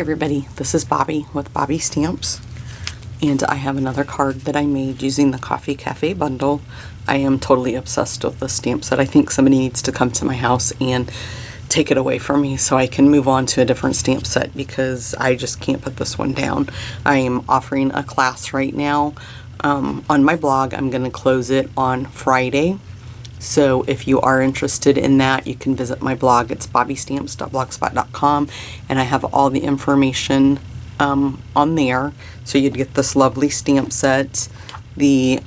everybody, this is Bobby with Bobby Stamps, and I have another card that I made using the Coffee Cafe bundle. I am totally obsessed with this stamp set. I think somebody needs to come to my house and take it away from me so I can move on to a different stamp set because I just can't put this one down. I am offering a class right now on my blog. I'm going to close it on Friday. So if you are interested in that, you can visit my blog. It's bobbystamps.blogspot.com, and I have all the information on there. So you'd get this lovely stamp set, the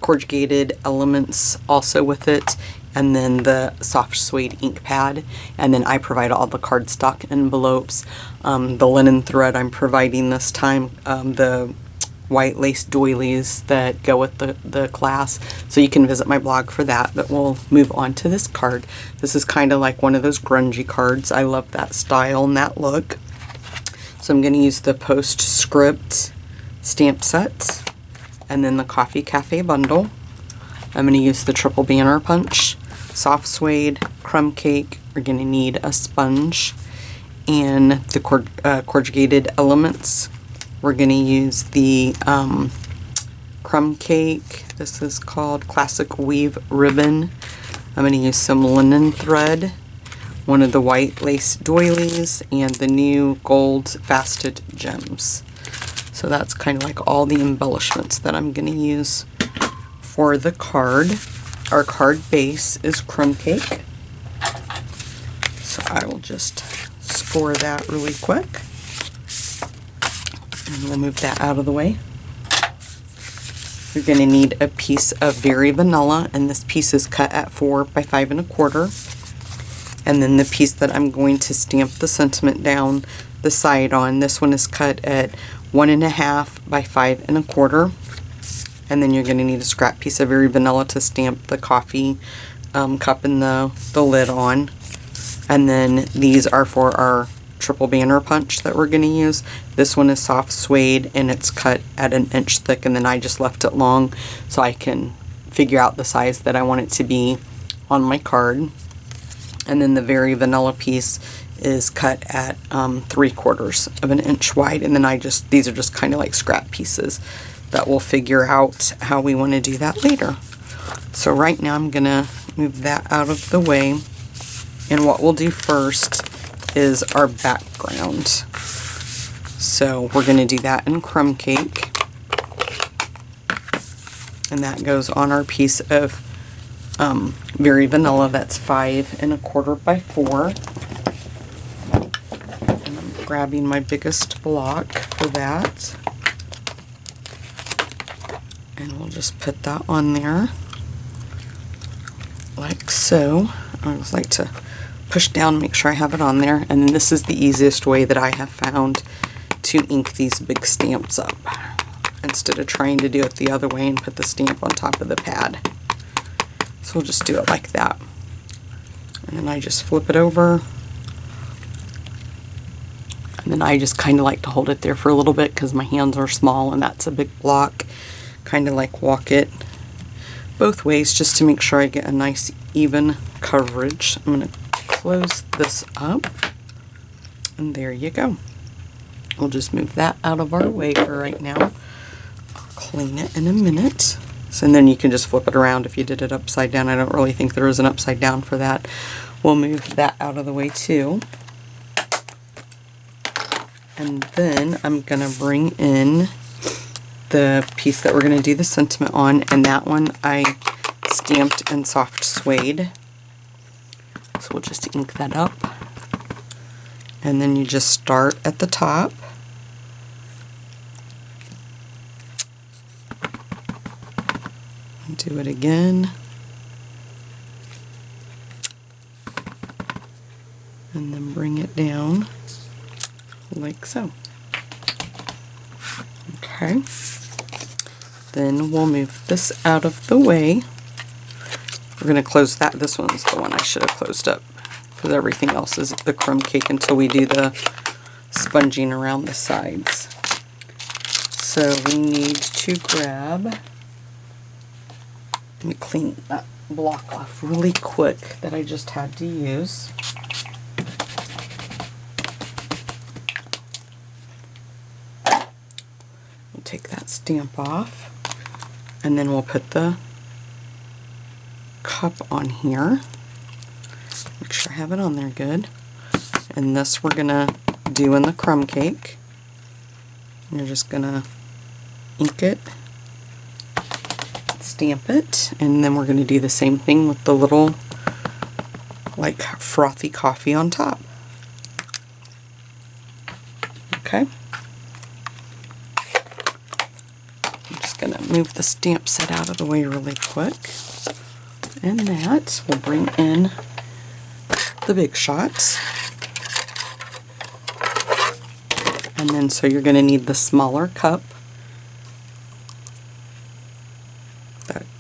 corrugated elements also with it, and then the soft suede ink pad. And then I provide all the cardstock envelopes, the linen thread I'm providing this time, the white lace doilies that go with the class. So you can visit my blog for that, but we'll move on to this card. This is kind of like one of those grungy cards. I love that style and that look. So I'm going to use the Postscript stamp set and then the Coffee Cafe bundle. I'm going to use the triple banner punch, soft suede, crumb cake. We're going to need a sponge and the corrugated elements. We're going to use the crumb cake. This is called Classic Weave Ribbon. I'm going to use some linen thread, one of the white lace doilies, and the new gold faceted gems. So that's kind of like all the embellishments that I'm going to use for the card. Our card base is crumb cake. So I will just score that really quick. And we'll move that out of the way. You're going to need a piece of Very Vanilla, and this piece is cut at 4 by 5 1/4. And then the piece that I'm going to stamp the sentiment down the side on, this one is cut at 1 1/2 by 5 1/4. And then you're going to need a scrap piece of Very Vanilla to stamp the coffee cup and the lid on. And then these are for our triple banner punch that we're going to use. This one is soft suede and it's cut at 1 inch thick, and then I just left it long so I can figure out the size that I want it to be on my card. And then the Very Vanilla piece is cut at 3/4 of an inch wide, and then these are just kind of like scrap pieces that we'll figure out how we want to do that later. So right now I'm gonna move that out of the way, and what we'll do first is our background. So we're going to do that in crumb cake, and that goes on our piece of Very Vanilla. That's 5 1/4 by 4. And I'm grabbing my biggest block for that, and we'll just put that on there like so. I always like to push down, make sure I have it on there, and then this is the easiest way that I have found to ink these big stamps up, instead of trying to do it the other way and put the stamp on top of the pad. So we'll just do it like that, and then I just flip it over, and then I just kind of like to hold it there for a little bit because my hands are small and that's a big block. Kind of like walk it both ways just to make sure I get a nice even coverage. I'm going to close this up, and there you go. We'll just move that out of our way for right now. I'll clean it in a minute. So, and then you can just flip it around if you did it upside down. I don't really think there is an upside down for that. We'll move that out of the way too. And then I'm going to bring in the piece that we're going to do the sentiment on, and that one I stamped in soft suede. So we'll just ink that up, and then you just start at the top, and do it again, and then bring it down like so. Okay, then we'll move this out of the way. We're going to close that. This one's the one I should have closed up, because everything else is the crumb cake until we do the sponging around the sides. So we need to grab, let me clean that block off really quick that I just had to use. take that stamp off, and then we'll put the cup on here. Make sure I have it on there good. And this we're gonna do in the crumb cake. You're just gonna ink it, stamp it, and then we're gonna do the same thing with the little like frothy coffee on top. Okay. I'm just gonna move the stamp set out of the way really quick. And that will bring in the big shots. And then so you're going to need the smaller cup,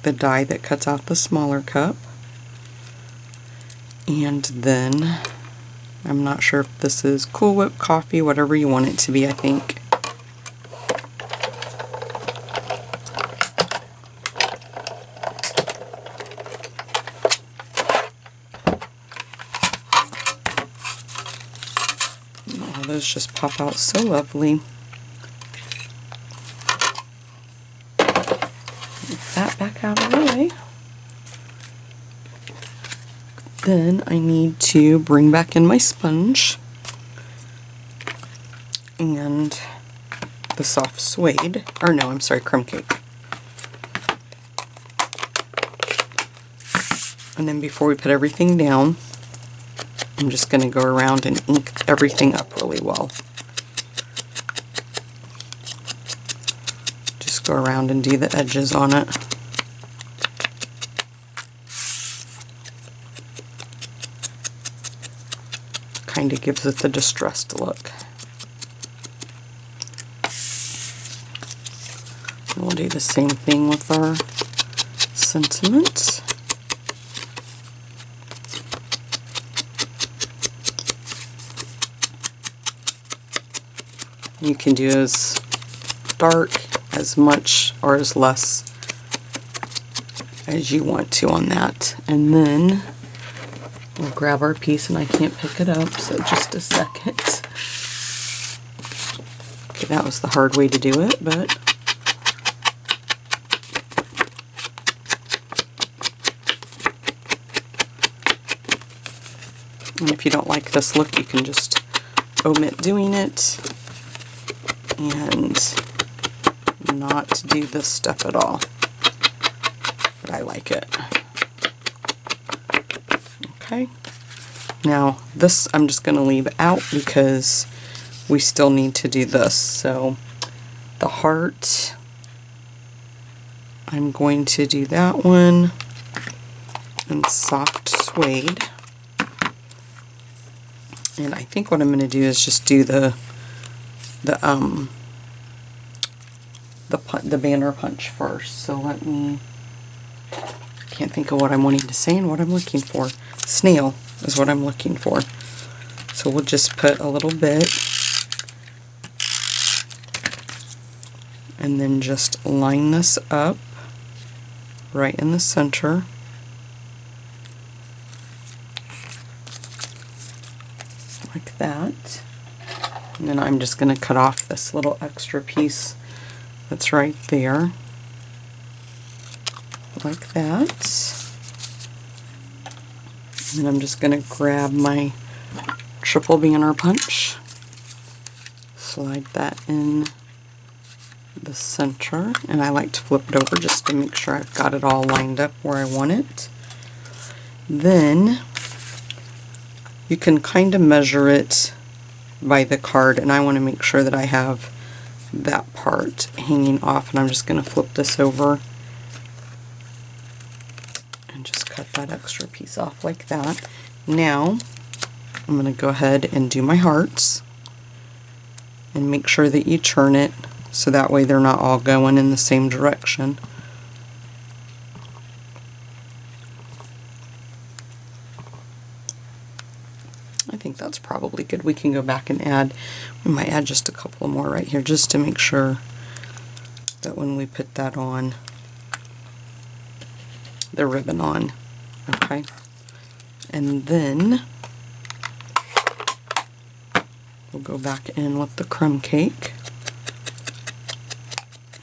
the die that cuts out the smaller cup. And then I'm not sure if this is Cool Whip coffee, whatever you want it to be, I think. Those just pop out so lovely. Get that back out of the way. Then I need to bring back in my sponge and the soft suede, or no, I'm sorry, crumb cake. And then before we put everything down, I'm just going to go around and ink everything up really well. Just go around and do the edges on it. Kind of gives it the distressed look. And we'll do the same thing with our sentiment. You can do as dark, as much, or as less as you want to on that. And then we'll grab our piece, and I can't pick it up, so just a second. Okay, that was the hard way to do it, but and if you don't like this look, you can just omit doing it and not do this step at all. But I like it. Okay. Now this I'm just going to leave out because we still need to do this. So the heart, I'm going to do that one in soft suede. And I think what I'm going to do is just do the banner punch first. So let me, can't think of what I'm wanting to say and what I'm looking for. Snail is what I'm looking for. So we'll just put a little bit and then just line this up right in the center. Like that. And then I'm just going to cut off this little extra piece that's right there. Like that. And I'm just going to grab my triple banner punch, slide that in the center, and I like to flip it over just to make sure I've got it all lined up where I want it. Then you can kind of measure it by the card, and I want to make sure that I have that part hanging off, and I'm just going to flip this over and just cut that extra piece off like that. Now I'm going to go ahead and do my hearts and make sure that you turn it so that way they're not all going in the same direction. I think that's probably good. We can go back and add, we might add just a couple more right here just to make sure that when we put that on, the ribbon on. Okay. And then we'll go back in with the crumb cake.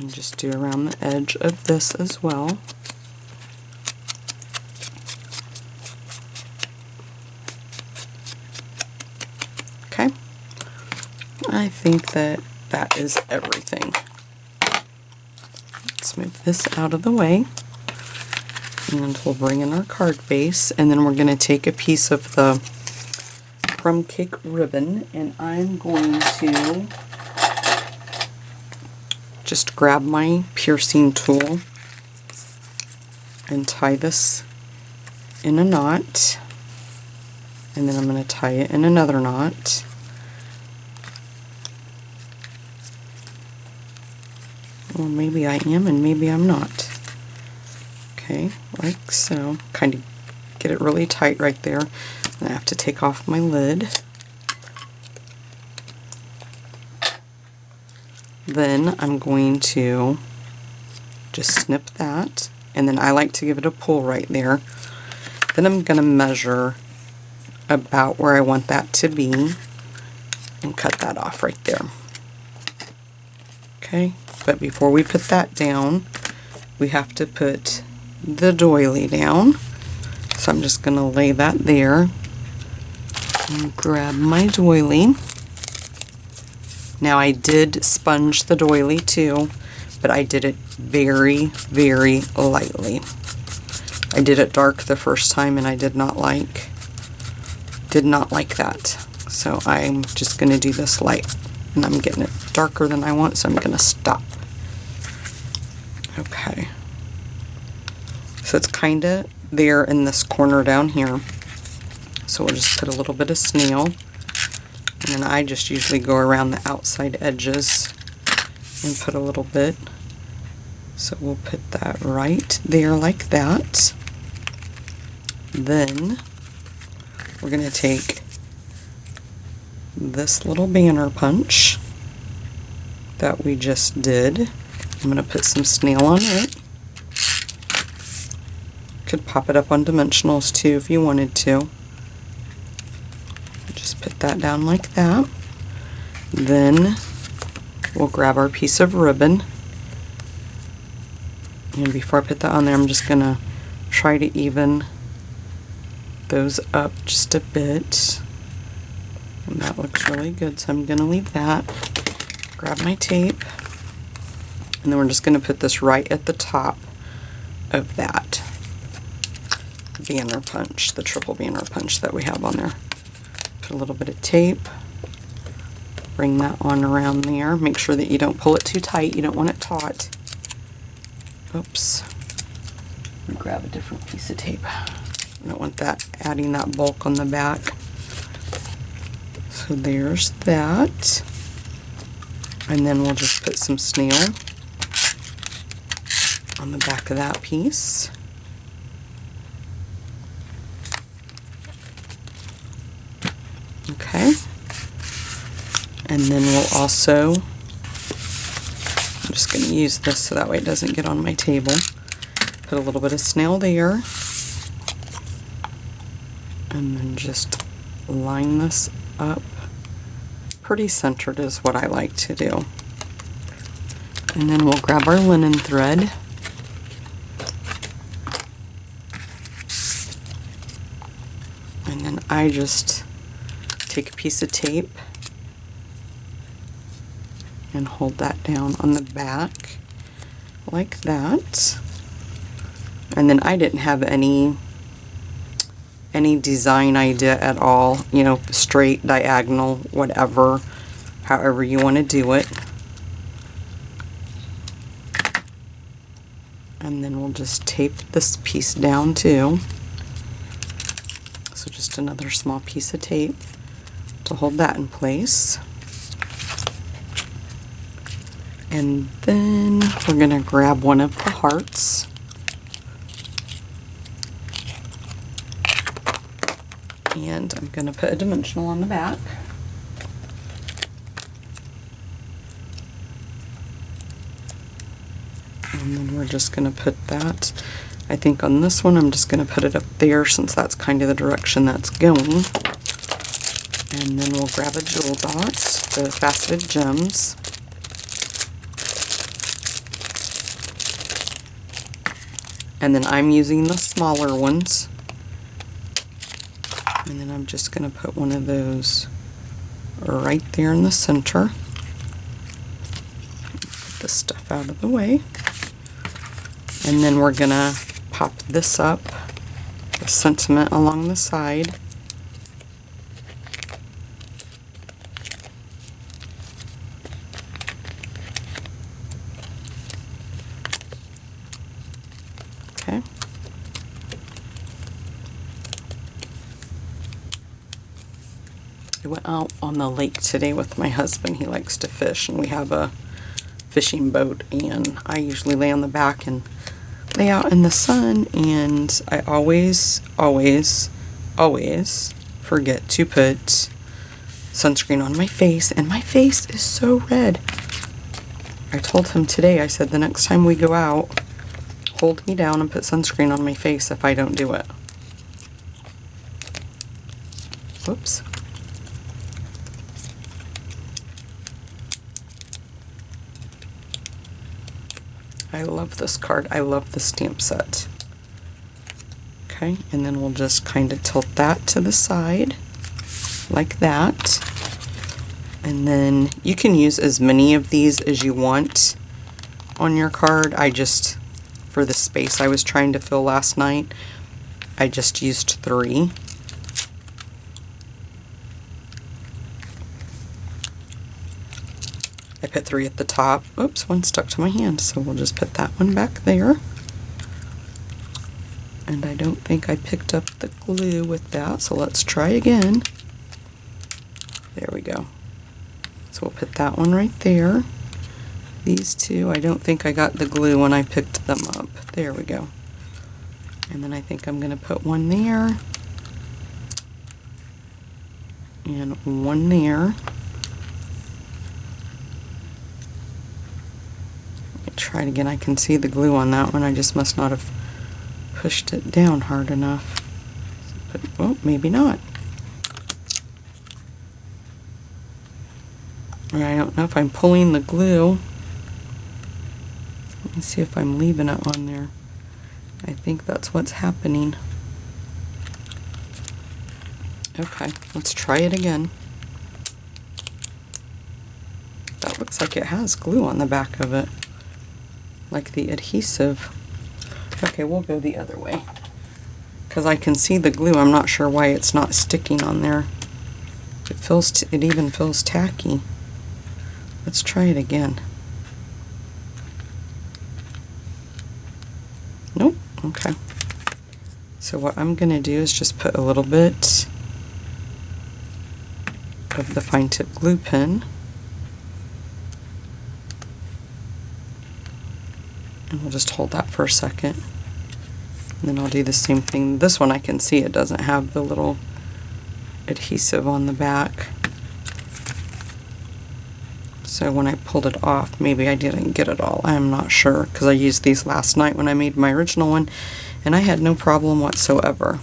And just do around the edge of this as well. Okay. I think that that is everything. Let's move this out of the way. And we'll bring in our card base, and then we're going to take a piece of the crumb cake ribbon, and I'm going to just grab my piercing tool and tie this in a knot, and then I'm going to tie it in another knot. Well, maybe I am and maybe I'm not. Okay, like so. Kind of get it really tight right there. And I have to take off my lid. Then I'm going to just snip that, and then I like to give it a pull right there. Then I'm going to measure about where I want that to be and cut that off right there. Okay, but before we put that down, we have to put the doily down. So I'm just going to lay that there and grab my doily. Now I did sponge the doily too, but I did it very, very lightly. I did it dark the first time and I did not like that. So I'm just going to do this light, and I'm getting it darker than I want, so I'm going to stop. Okay. So it's kind of there in this corner down here. So we'll just put a little bit of snail. And then I just usually go around the outside edges and put a little bit. So we'll put that right there like that. Then we're going to take this little banner punch that we just did. I'm going to put some snail on it. Could pop it up on dimensionals too if you wanted to. Just put that down like that. Then we'll grab our piece of ribbon. And before I put that on there, I'm just going to try to even those up just a bit. And that looks really good, so I'm going to leave that. Grab my tape. And then we're just going to put this right at the top of that banner punch, the triple banner punch that we have on there. Put a little bit of tape, bring that on around there. Make sure that you don't pull it too tight, you don't want it taut. Oops. Grab a different piece of tape. I don't want that adding that bulk on the back. So there's that. And then we'll just put some snail on the back of that piece. Okay. And then we'll also, I'm just going to use this so that way it doesn't get on my table. Put a little bit of snail there. And then just line this up. Pretty centered is what I like to do. And then we'll grab our linen thread. And then I just take a piece of tape and hold that down on the back like that. And then I didn't have any design idea at all, you know, straight, diagonal, whatever, however you want to do it. And then we'll just tape this piece down too. So just another small piece of tape to hold that in place. And then we're going to grab one of the hearts. And I'm going to put a dimensional on the back. And then we're just going to put that, I think on this one I'm just going to put it up there since that's kind of the direction that's going. And then we'll grab a jewel dot, the faceted gems. And then I'm using the smaller ones. And then I'm just going to put one of those right there in the center. Put this stuff out of the way. And then we're going to pop this up, the sentiment along the side. Okay. I went out on the lake today with my husband. He likes to fish, and we have a fishing boat, and I usually lay on the back and lay out in the sun, and I always forget to put sunscreen on my face, and my face is so red. I told him today, I said, the next time we go out, hold me down and put sunscreen on my face if I don't do it. Whoops. I love this card. I love the stamp set. Okay, and then we'll just kind of tilt that to the side like that. And then you can use as many of these as you want on your card. I just, for the space I was trying to fill last night, I just used 3. I put 3 at the top. Oops, one stuck to my hand, so we'll just put that one back there. And I don't think I picked up the glue with that, so let's try again. There we go. So we'll put that one right there. These two, I don't think I got the glue when I picked them up. There we go. And then I think I'm going to put one there. And one there. Try it again. I can see the glue on that one. I just must not have pushed it down hard enough. But, well, maybe not. Or I don't know if I'm pulling the glue. Let me see if I'm leaving it on there. I think that's what's happening. Okay, let's try it again. That looks like it has glue on the back of it. Like the adhesive. Okay, we'll go the other way. Because I can see the glue. I'm not sure why it's not sticking on there. It even feels tacky. Let's try it again. Nope. Okay. So what I'm going to do is just put a little bit of the fine tip glue pen. And we'll just hold that for a second. And then I'll do the same thing. This one I can see it doesn't have the little adhesive on the back. So when I pulled it off, maybe I didn't get it all. I'm not sure, because I used these last night when I made my original one, and I had no problem whatsoever.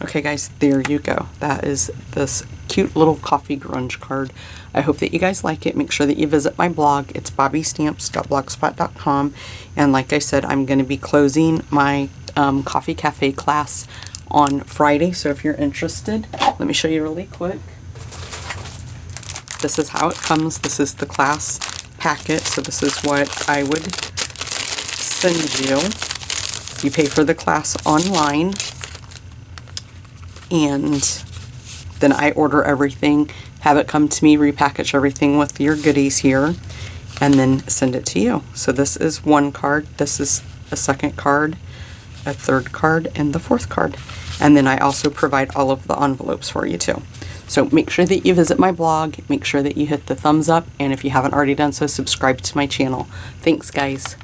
Okay guys, there you go. That is this cute little coffee grunge card. I hope that you guys like it. Make sure that you visit my blog. It's bobbystamps.blogspot.com. And like I said, I'm going to be closing my Coffee Cafe class on Friday. So if you're interested, let me show you really quick. This is how it comes. This is the class packet. So this is what I would send you. You pay for the class online, and then I order everything, have it come to me, repackage everything with your goodies here, and then send it to you. So this is one card, this is a second card, a third card, and the fourth card. And then I also provide all of the envelopes for you too. So make sure that you visit my blog, make sure that you hit the thumbs up, and if you haven't already done so, subscribe to my channel. Thanks guys.